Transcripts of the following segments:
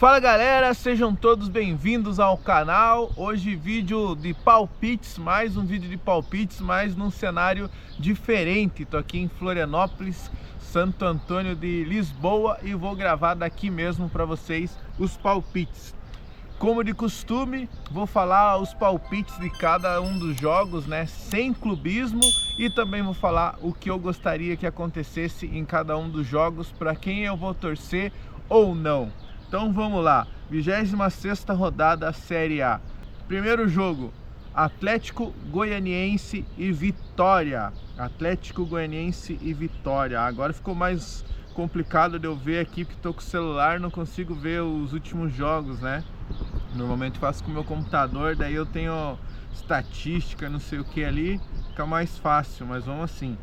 Fala galera, sejam todos bem-vindos ao canal. Hoje vídeo de palpites, mais um vídeo de palpites, mas num cenário diferente. Tô aqui em Florianópolis, Santo Antônio de Lisboa, e vou gravar daqui mesmo para vocês os palpites. Como de costume, vou falar os palpites de cada um dos jogos, né, sem clubismo, e também vou falar o que eu gostaria que acontecesse em cada um dos jogos, para quem eu vou torcer ou não. Então vamos lá, 26ª rodada Série A. Primeiro jogo, Atlético Goianiense e Vitória. Atlético Goianiense e Vitória. Agora ficou mais complicado de eu ver aqui, porque estou com o celular, não consigo ver os últimos jogos, né? Normalmente faço com o meu computador, daí eu tenho estatística, não sei o que ali, fica mais fácil, mas vamos assim.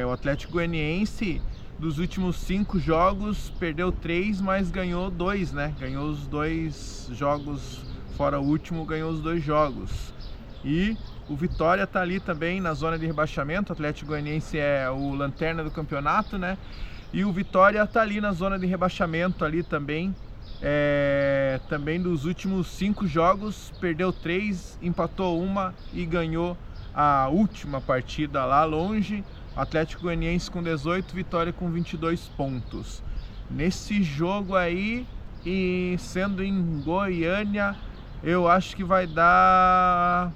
O Atlético Goianiense, dos últimos 5 jogos, perdeu 3, mas ganhou 2, né? Ganhou os 2 jogos, fora o último, ganhou os 2 jogos. E o Vitória tá ali também na zona de rebaixamento. O Atlético Goianiense é o lanterna do campeonato, né? E o Vitória tá ali na zona de rebaixamento ali também. Também dos últimos 5 jogos, perdeu 3, empatou 1 e ganhou a última partida lá longe. Atlético Goianiense com 18, Vitória com 22 pontos. Nesse jogo aí, e sendo em Goiânia, eu acho que vai dar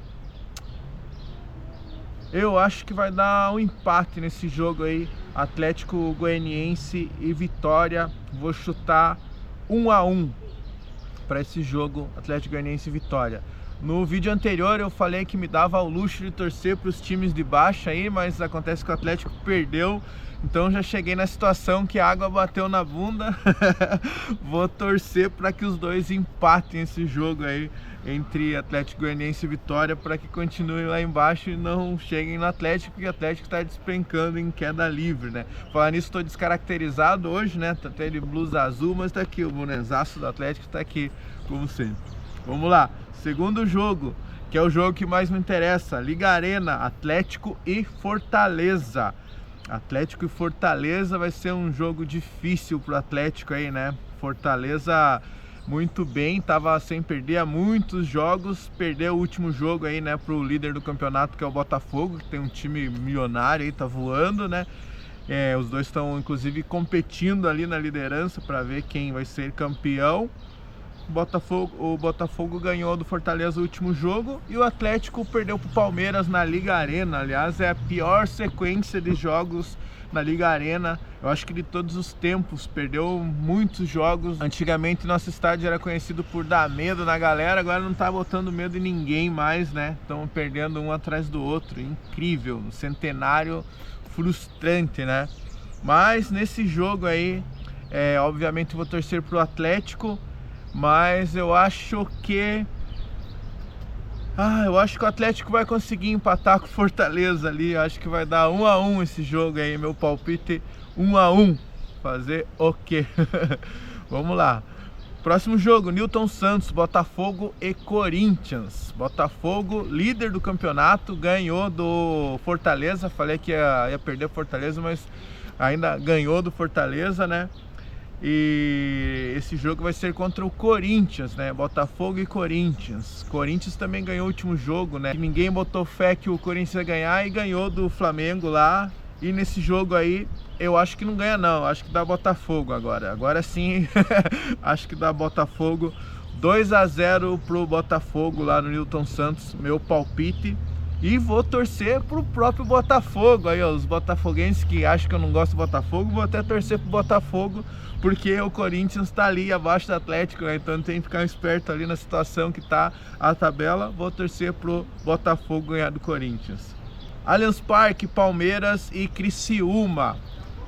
um empate nesse jogo aí, Atlético Goianiense e Vitória. Vou chutar 1-1 para esse jogo, Atlético Goianiense e Vitória. No vídeo anterior eu falei que me dava o luxo de torcer para os times de baixo aí, mas acontece que o Atlético perdeu, então já cheguei na situação que a água bateu na bunda. Vou torcer para que os dois empatem esse jogo aí entre Atlético Goianiense e Vitória, para que continuem lá embaixo e não cheguem no Atlético, porque o Atlético está despencando em queda livre, né? Falar nisso, estou descaracterizado hoje, né? Tá até de blusa azul, mas tá aqui, o bonezaço do Atlético está aqui, como sempre. Vamos lá, segundo jogo, que é o jogo que mais me interessa, Liga Arena, Atlético e Fortaleza. Atlético e Fortaleza vai ser um jogo difícil pro Atlético aí, né? Fortaleza muito bem, tava sem perder há muitos jogos, perdeu o último jogo aí, né, pro líder do campeonato, que é o Botafogo, que tem um time milionário aí, tá voando, né? Os dois estão inclusive competindo ali na liderança para ver quem vai ser campeão. O Botafogo ganhou do Fortaleza o último jogo, e o Atlético perdeu para o Palmeiras na Liga Arena. Aliás, é a pior sequência de jogos na Liga Arena, eu acho que de todos os tempos. Perdeu muitos jogos. Antigamente nosso estádio era conhecido por dar medo na galera, agora não tá botando medo em ninguém mais, né? Estão perdendo um atrás do outro, incrível, um centenário frustrante, né? Mas nesse jogo aí, obviamente vou torcer pro Atlético, mas eu acho que o Atlético vai conseguir empatar com o Fortaleza ali. Eu acho que vai dar 1-1 esse jogo aí, meu palpite 1-1. Fazer o quê? Vamos lá. Próximo jogo, Newton Santos, Botafogo e Corinthians. Botafogo, líder do campeonato, ganhou do Fortaleza. Falei que ia perder o Fortaleza, mas ainda ganhou do Fortaleza, né? E esse jogo vai ser contra o Corinthians, né? Botafogo e Corinthians. Corinthians também ganhou o último jogo, né? Ninguém botou fé que o Corinthians ia ganhar, e ganhou do Flamengo lá. E nesse jogo aí, eu acho que não ganha não, acho que dá Botafogo agora. Agora sim, acho que dá Botafogo. 2-0 pro Botafogo lá no Newton Santos, meu palpite. E vou torcer pro próprio Botafogo. Aí, ó, os botafoguenses que acham que eu não gosto do Botafogo, vou até torcer pro Botafogo, porque o Corinthians tá ali abaixo do Atlético, né? Então tem que ficar esperto ali na situação que tá a tabela. Vou torcer pro Botafogo ganhar do Corinthians. Allianz Parque, Palmeiras e Criciúma.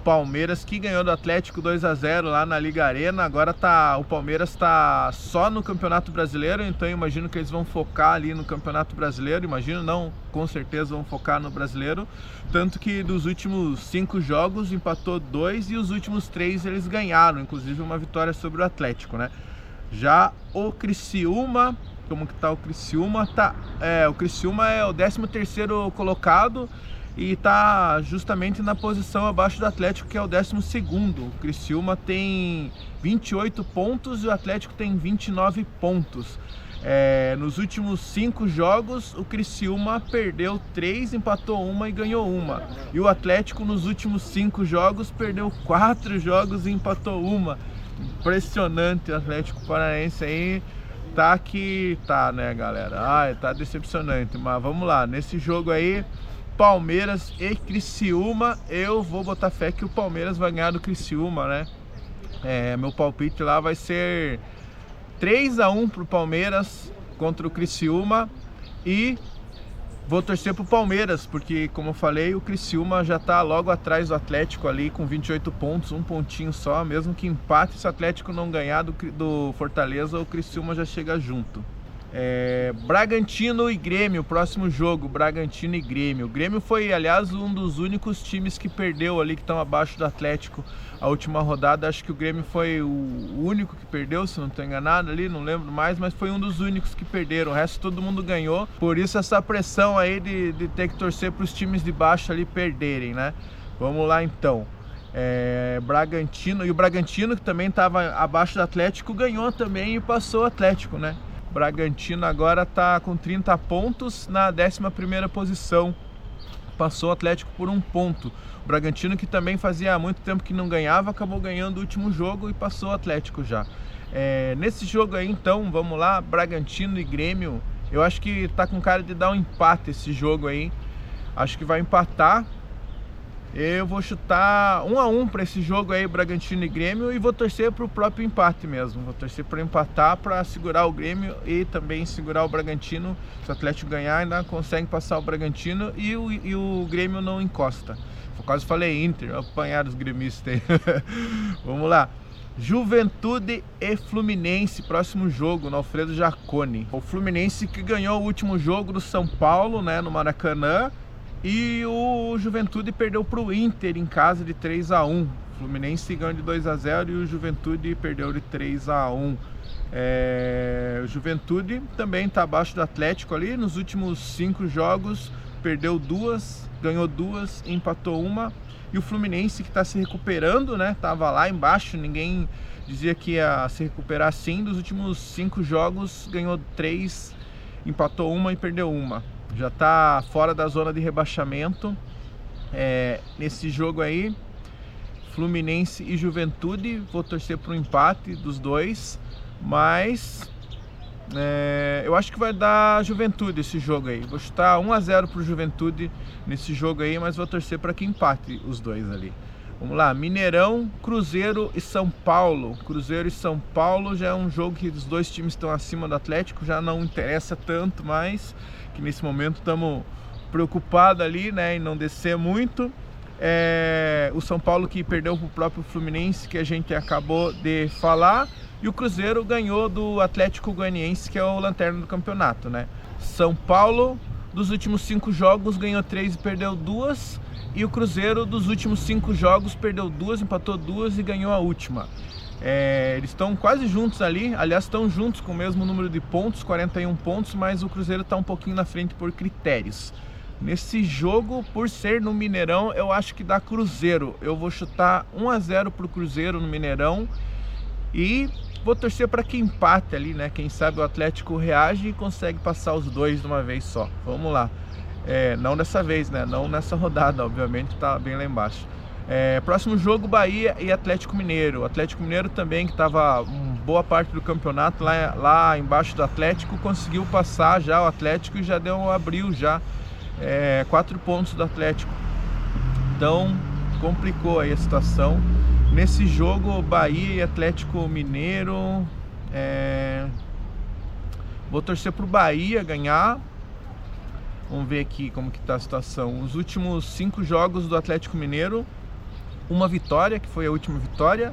Palmeiras que ganhou do Atlético 2-0 lá na Liga Arena. Agora o Palmeiras tá só no Campeonato Brasileiro, então eu imagino que eles vão focar ali no Campeonato Brasileiro. Imagino não, com certeza vão focar no Brasileiro. Tanto que dos últimos 5 jogos empatou 2 e os últimos 3 eles ganharam, inclusive uma vitória sobre o Atlético, né? Já o Criciúma, como que tá o Criciúma? O Criciúma é o 13º colocado. e tá justamente na posição abaixo do Atlético, que é o 12º. O Criciúma tem 28 pontos e o Atlético tem 29 pontos. Nos últimos 5 jogos, o Criciúma perdeu 3, empatou 1 e ganhou 1. E o Atlético, nos últimos 5 jogos, perdeu 4 jogos e empatou 1. Impressionante o Atlético Paranaense aí. Tá que tá, né, galera? Tá decepcionante. Mas vamos lá, nesse jogo aí, Palmeiras e Criciúma, eu vou botar fé que o Palmeiras vai ganhar do Criciúma, né? Meu palpite lá vai ser 3-1 pro Palmeiras contra o Criciúma, e vou torcer pro Palmeiras, porque, como eu falei, o Criciúma já tá logo atrás do Atlético ali com 28 pontos, um pontinho só. Mesmo que empate, se o Atlético não ganhar do Fortaleza, o Criciúma já chega junto. Bragantino e Grêmio, próximo jogo, Bragantino e Grêmio. O Grêmio foi, aliás, um dos únicos times que perdeu ali, que estão abaixo do Atlético a última rodada. Acho que o Grêmio foi o único que perdeu, se não estou enganado ali, não lembro mais, mas foi um dos únicos que perderam. O resto todo mundo ganhou, por isso essa pressão aí de ter que torcer para os times de baixo ali perderem, né? Vamos lá então. Bragantino, e o Bragantino, que também estava abaixo do Atlético, ganhou também e passou o Atlético, né? Bragantino agora está com 30 pontos na 11ª posição, passou o Atlético por 1 ponto. O Bragantino, que também fazia muito tempo que não ganhava, acabou ganhando o último jogo e passou o Atlético já. Nesse jogo aí então, vamos lá, Bragantino e Grêmio, eu acho que tá com cara de dar um empate esse jogo aí, acho que vai empatar. Eu vou chutar 1-1 para esse jogo aí, Bragantino e Grêmio, e vou torcer para o próprio empate mesmo. Vou torcer para empatar, para segurar o Grêmio e também segurar o Bragantino. Se o Atlético ganhar, ainda consegue passar o Bragantino e o Grêmio não encosta. Eu quase falei Inter, apanhar os gremistas aí. Vamos lá. Juventude e Fluminense, próximo jogo no Alfredo Jaconi. O Fluminense que ganhou o último jogo do São Paulo, né, no Maracanã. E o Juventude perdeu para o Inter em casa de 3-1. O Fluminense ganhou de 2-0 e o Juventude perdeu de 3-1. O Juventude também está abaixo do Atlético ali. Nos últimos 5 jogos, perdeu 2, ganhou 2, empatou 1. E o Fluminense, que está se recuperando, né? Tava lá embaixo, ninguém dizia que ia se recuperar assim. Dos últimos 5 jogos, ganhou 3, empatou 1 e perdeu 1. Já está fora da zona de rebaixamento. Nesse jogo aí, Fluminense e Juventude, vou torcer para um empate dos dois, mas eu acho que vai dar Juventude esse jogo aí. Vou chutar 1-0 para o Juventude nesse jogo aí, mas vou torcer para que empate os dois ali. Vamos lá, Mineirão, Cruzeiro e São Paulo. Cruzeiro e São Paulo já é um jogo que os dois times estão acima do Atlético, já não interessa tanto mais, que nesse momento estamos preocupados ali, né, em não descer muito. O São Paulo que perdeu para o próprio Fluminense, que a gente acabou de falar, e o Cruzeiro ganhou do Atlético Goianiense, que é o lanterna do campeonato, né? São Paulo, dos últimos 5 jogos, ganhou 3 e perdeu 2. E o Cruzeiro, dos últimos 5 jogos, perdeu 2, empatou 2 e ganhou a última. Eles estão quase juntos ali, aliás, estão juntos com o mesmo número de pontos, 41 pontos, mas o Cruzeiro está um pouquinho na frente por critérios. Nesse jogo, por ser no Mineirão, eu acho que dá Cruzeiro. Eu vou chutar 1-0 para o Cruzeiro no Mineirão e vou torcer para que empate ali, né? Quem sabe o Atlético reage e consegue passar os dois de uma vez só. Vamos lá. Não dessa vez, né? Não nessa rodada, obviamente, tá bem lá embaixo. Próximo jogo, Bahia e Atlético Mineiro. O Atlético Mineiro também, que estava boa parte do campeonato lá embaixo do Atlético, conseguiu passar já o Atlético e já abriu já 4 pontos do Atlético. Então, complicou aí a situação. Nesse jogo, Bahia e Atlético Mineiro, vou torcer pro Bahia ganhar. Vamos ver aqui como que tá a situação. Os últimos 5 jogos do Atlético Mineiro, 1 vitória, que foi a última vitória,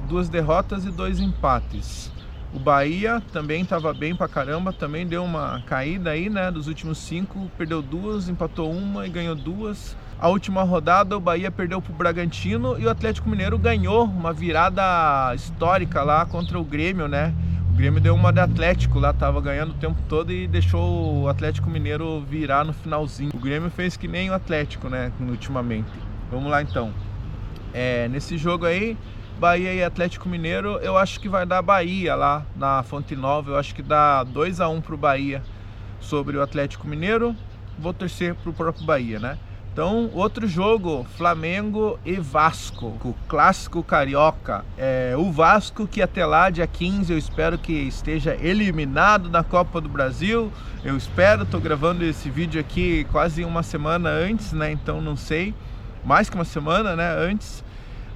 2 derrotas e 2 empates. O Bahia também estava bem pra caramba, também deu uma caída aí, né? Dos últimos 5, perdeu 2, empatou 1 e ganhou 2. A última rodada, o Bahia perdeu pro Bragantino e o Atlético Mineiro ganhou uma virada histórica lá contra o Grêmio, né? O Grêmio deu uma de Atlético lá, tava ganhando o tempo todo e deixou o Atlético Mineiro virar no finalzinho. O Grêmio fez que nem o Atlético, né, ultimamente. Vamos lá então. Nesse jogo aí, Bahia e Atlético Mineiro, eu acho que vai dar Bahia lá na Fonte Nova. Eu acho que dá 2-1 pro Bahia sobre o Atlético Mineiro. Vou torcer pro próprio Bahia, né? Então, outro jogo, Flamengo e Vasco, o clássico carioca. O Vasco, que até lá, dia 15, eu espero que esteja eliminado da Copa do Brasil. Eu espero, tô gravando esse vídeo aqui quase uma semana antes, né? Então não sei, mais que uma semana, né? Antes,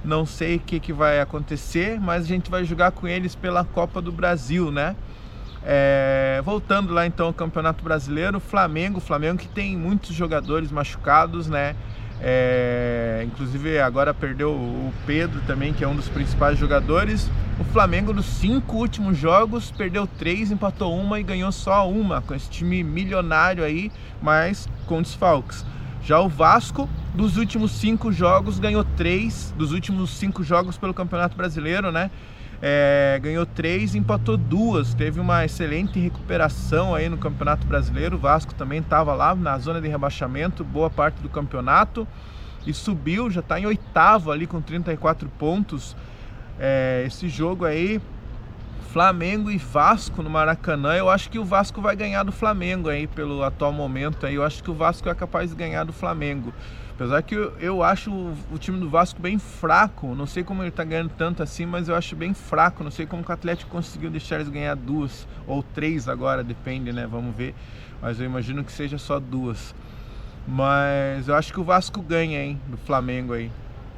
não sei o que vai acontecer, mas a gente vai jogar com eles pela Copa do Brasil, né? Voltando lá então ao Campeonato Brasileiro, Flamengo que tem muitos jogadores machucados, né? Inclusive agora perdeu o Pedro também, que é um dos principais jogadores. O Flamengo dos 5 últimos jogos perdeu 3, empatou 1 e ganhou só 1, com esse time milionário aí, mas com desfalques. Já o Vasco, dos últimos 5 jogos, ganhou 3, dos últimos 5 jogos pelo Campeonato Brasileiro, né? Ganhou 3, empatou 2, teve uma excelente recuperação aí no Campeonato Brasileiro. O Vasco também estava lá na zona de rebaixamento boa parte do campeonato e subiu, já está em 8º ali com 34 pontos. Esse jogo aí, Flamengo e Vasco no Maracanã, eu acho que o Vasco vai ganhar do Flamengo aí pelo atual momento aí. Eu acho que o Vasco é capaz de ganhar do Flamengo. Apesar que eu acho o time do Vasco bem fraco, não sei como ele tá ganhando tanto assim, mas eu acho bem fraco, não sei como que o Atlético conseguiu deixar eles ganhar 2 ou 3 agora, depende, né, vamos ver, mas eu imagino que seja só 2. Mas eu acho que o Vasco ganha, hein, do Flamengo aí,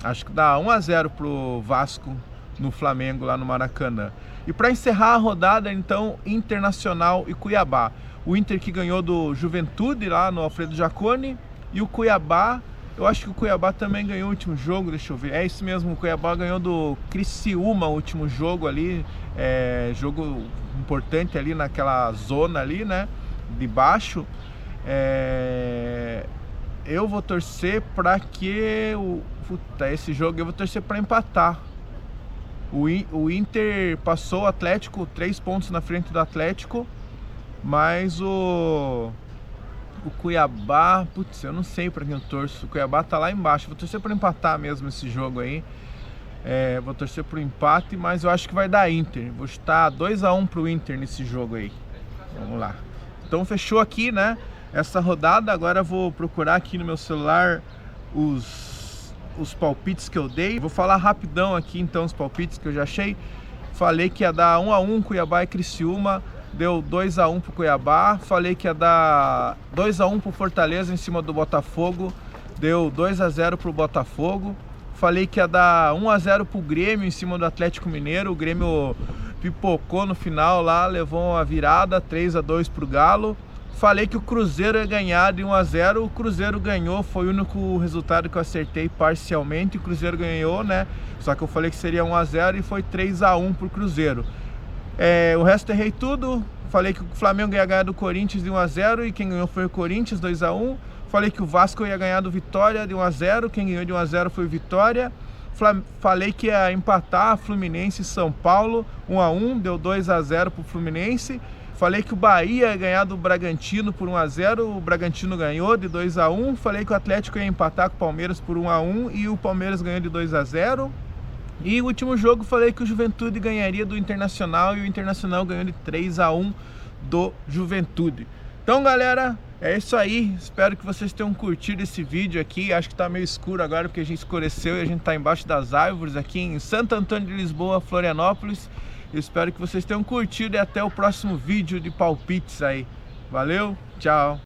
acho que dá 1-0 pro Vasco no Flamengo lá no Maracanã. E para encerrar a rodada, então, Internacional e Cuiabá. O Inter que ganhou do Juventude lá no Alfredo Jaconi, e o Cuiabá, eu acho que o Cuiabá também ganhou o último jogo, deixa eu ver. É isso mesmo, o Cuiabá ganhou do Criciúma o último jogo ali. Jogo importante ali naquela zona ali, né, de baixo. Eu vou torcer para que esse jogo eu vou torcer para empatar. O Inter passou o Atlético 3 pontos na frente do Atlético, mas o Cuiabá, putz, eu não sei para quem eu torço. O Cuiabá tá lá embaixo. Vou torcer para empatar mesmo esse jogo aí. Vou torcer pro empate, mas eu acho que vai dar Inter. Vou chutar 2-1 pro Inter nesse jogo aí. Vamos lá. Então fechou aqui, né, essa rodada. Agora eu vou procurar aqui no meu celular os palpites que eu dei. Vou falar rapidão aqui então os palpites que eu já achei. Falei que ia dar 1-1 Cuiabá e Criciúma. Deu 2-1 pro Cuiabá. Falei que ia dar 2-1 pro Fortaleza em cima do Botafogo. Deu 2-0 pro Botafogo. Falei que ia dar 1-0 pro Grêmio em cima do Atlético Mineiro. O Grêmio pipocou no final lá, levou uma virada, 3-2 pro Galo. Falei que o Cruzeiro ia ganhar de 1-0. O Cruzeiro ganhou, foi o único resultado que eu acertei parcialmente. O Cruzeiro ganhou, né? Só que eu falei que seria 1-0 e foi 3-1 pro Cruzeiro. O resto errei tudo. Falei que o Flamengo ia ganhar do Corinthians de 1-0 e quem ganhou foi o Corinthians, 2-1. Falei que o Vasco ia ganhar do Vitória de 1-0, quem ganhou de 1-0 foi o Vitória. Falei que ia empatar Fluminense e São Paulo 1-1, deu 2-0 pro Fluminense. Falei que o Bahia ia ganhar do Bragantino por 1-0, o Bragantino ganhou de 2-1. Falei que o Atlético ia empatar com o Palmeiras por 1-1 e o Palmeiras ganhou de 2-0. E o último jogo falei que o Juventude ganharia do Internacional e o Internacional ganhou de 3-1 do Juventude. Então, galera, é isso aí. Espero que vocês tenham curtido esse vídeo aqui. Acho que tá meio escuro agora porque a gente escureceu e a gente tá embaixo das árvores aqui em Santo Antônio de Lisboa, Florianópolis. Eu espero que vocês tenham curtido e até o próximo vídeo de palpites aí. Valeu, tchau!